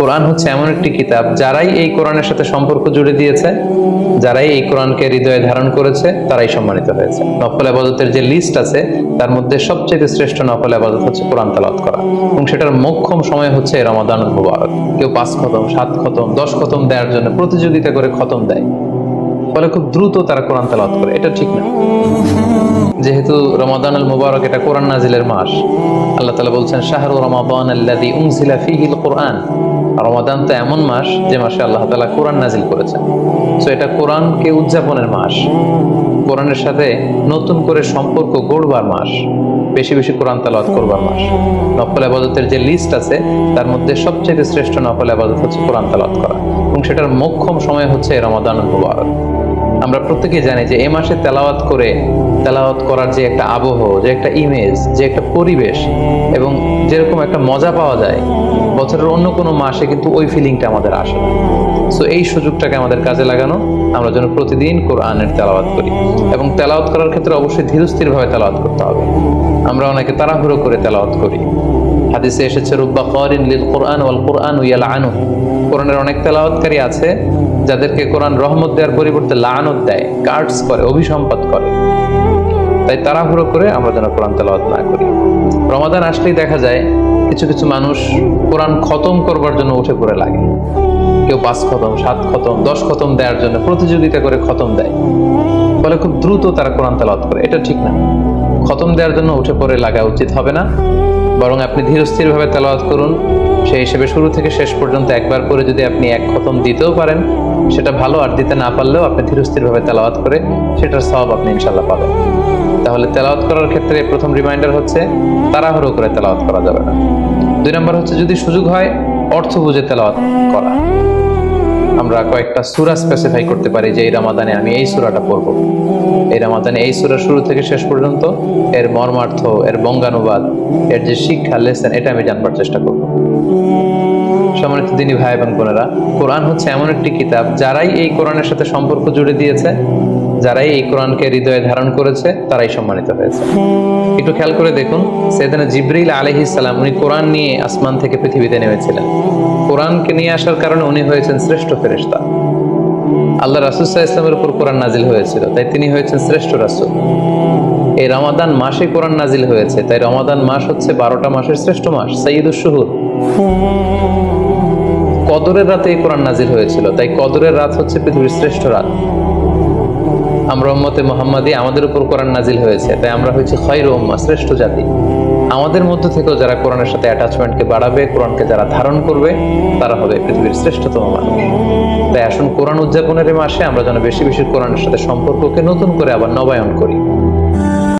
কোরআন হচ্ছে এমন একটি কিতাব, যারাই এই কোরআনের সাথে সম্পর্ক জুড়ে দিয়েছে, যারাই এই কোরআনকে হৃদয়ে ধারণ করেছে, তারাই সম্মানিত হয়েছে। নফল ইবাদতের যে লিস্ট আছে, তার মধ্যে সবচেয়ে শ্রেষ্ঠ নফল ইবাদত হচ্ছে কোরআন তেলাওয়াত করা, এবং সেটার মোক্ষম সময় হচ্ছে রমাদানুল মুবারক। কেউ 5 খতম, 7 খতম, 10 খতম দেওয়ার জন্য প্রতিযোগিতা করে খতম দেয়, ফলে খুব দ্রুত তারা কোরআন তেলাওয়াত করে। এটা ঠিক না। যেহেতু রমাদানুল মুবারক এটা কোরআন নাজিলের মাস, আল্লাহ তাআলা বলছেন শাহরু রমাদান আল্লাযী উনজিলা ফীহিল কুরআন। রমাদান তো এমন মাস যে মাসে আল্লাহ তাআলা কোরআন নাজিল করেছেন। সো এটা কোরআনকে উদযাপনের মাস, কোরআনের সাথে নতুন করে সম্পর্ক গড়বার মাস, বেশি বেশি কোরআন তেলাওয়াত করবার মাস। নফল ইবাদতের যে লিস্ট আছে, তার মধ্যে সবচেয়ে শ্রেষ্ঠ নফল ইবাদত হচ্ছে কোরআন তেলাওয়াত করা, এবং সেটার মোক্ষম সময় হচ্ছে রমাদানুল মুবারক। আমরা প্রত্যেকেই জানি যে এই মাসে তেলাওয়াত করার যে একটা আবহ, যে একটা ইমেজ, যে একটা পরিবেশ, এবং যেরকম একটা মজা পাওয়া যায়, বছরের অন্য কোনো মাসে কিন্তু ওই ফিলিংটা আমাদের আসে না। সো এই সুযোগটাকে আমাদের কাজে লাগানো, আমরা যেন প্রতিদিন কোরআনের তেলাওয়াত করি, এবং তেলাওয়াত করার ক্ষেত্রে অবশ্যই ধীরস্থির ভাবে তেলাওয়াত করতে হবে। আমরা অনেকে তাড়াহুড়ো করে তেলাওয়াত করি। হাদিসে এসেছে রুব্বা কারিন লিল কুরআন ওয়াল কুরআনু ইয়ালআনু। কোরআনের অনেক তেলাওয়াতকারী আছে যাদেরকে কোরআন রহমত দেওয়ার পরিবর্তে লাআনত দেয়, কার্ডস করে, অভিসম্পাত করে। তাই তাড়াহুড়ো করে আমরা যেন কোরআন তেলাওয়াত না করি। রমাদান আসলেই দেখা যায় কিছু কিছু মানুষ কোরআন খতম করবার জন্য উঠে পড়ে লাগে। কেউ 5 খতম, 7 খতম, 10 খতম দেওয়ার জন্য প্রতিযোগিতা করে খতম দেয়, ফলে খুব দ্রুত তারা কোরআন তেলাওয়াত করে। এটা ঠিক না। খতম দেওয়ার জন্য উঠে পড়ে লাগা উচিত হবে না, বরং আপনি ধীরস্থির ভাবে তেলাওয়াত করুন। সেই হিসেবে শুরু থেকে শেষ পর্যন্ত একবার করে যদি আপনি 1 খতম দিতেও পারেন, সেটা ভালো, আর দিতে না পারলেও আপনি ধীরস্থির ভাবে তেলাওয়াত করে সেটার সওয়াব আপনি ইনশাআল্লাহ পাবেন। তাহলে তেলাওয়াত করার ক্ষেত্রে প্রথম রিমাইন্ডার হচ্ছে তাড়াহুড়ো করে তেলাওয়াত করা যাবে না। 2 নম্বর হচ্ছে যদি সুযোগ হয় অর্থ বুঝে তেলাওয়াত করা। আমরা কয়েকটা সূরা স্পেসিফাই করতে পারি যে এই রমাদানে আমি এই সূরাটা পড়ব, এই রমাদানে এই সূরা শুরু থেকে শেষ পর্যন্ত এর মর্মার্থ, এর বঙ্গানুবাদ, এর যে শিক্ষা, লেসন, এটা আমি জানবার চেষ্টা করব। সম্মানিত দিনী ভাই এবং বোনেরা, কোরআন হচ্ছে এমন একটি কিতাব, যারাই এই কোরআনের সাথে সম্পর্ক জুড়ে দিয়েছে, যারাই এই কোরআনকে হৃদয়ে ধারণ করেছে, তারাই সম্মানিত হয়েছে। একটু খেয়াল করে দেখুন, সাইয়েদনা জিবরিল আলাইহিস সালাম উনি কোরআন নিয়ে আসমান থেকে পৃথিবীতে নেমেছিলেন। কোরআনকে নিয়ে আসার কারণে উনি হয়েছেন শ্রেষ্ঠ ফেরেশতা। আল্লাহ রাসূল সাল্লাল্লাহু আলাইহি ওয়াসাল্লামের উপর কোরআন নাজিল হয়েছিল, তাই তিনি হয়েছেন শ্রেষ্ঠ রাসূল। এই রমাদান মাসে কোরআন নাজিল হয়েছে, তাই রমাদান মাস হচ্ছে 12টা মাসের শ্রেষ্ঠ মাস, সাইয়্যিদুশ শুহুর। কদরের রাতে এই কোরআন নাজিল হয়েছিল, তাই কদরের রাত হচ্ছে পৃথিবীর শ্রেষ্ঠ রাত। আমরা উম্মতে মুহাম্মাদি, আমাদের উপর কোরআন নাজিল হয়েছে, তাই আমরা হয়েছি খায়রু উম্মাহ, শ্রেষ্ঠ জাতি। আমাদের মধ্যে থেকেও যারা কোরআনের সাথে অ্যাটাচমেন্টকে বাড়াবে, কোরআনকে যারা ধারণ করবে, তারা হবে পৃথিবীর শ্রেষ্ঠতম মানুষ। তাই আসুন কোরআন উদযাপনের মাসে আমরা যেন বেশি বেশি কোরআনের সাথে সম্পর্ককে নতুন করে আবার নবায়ন করি।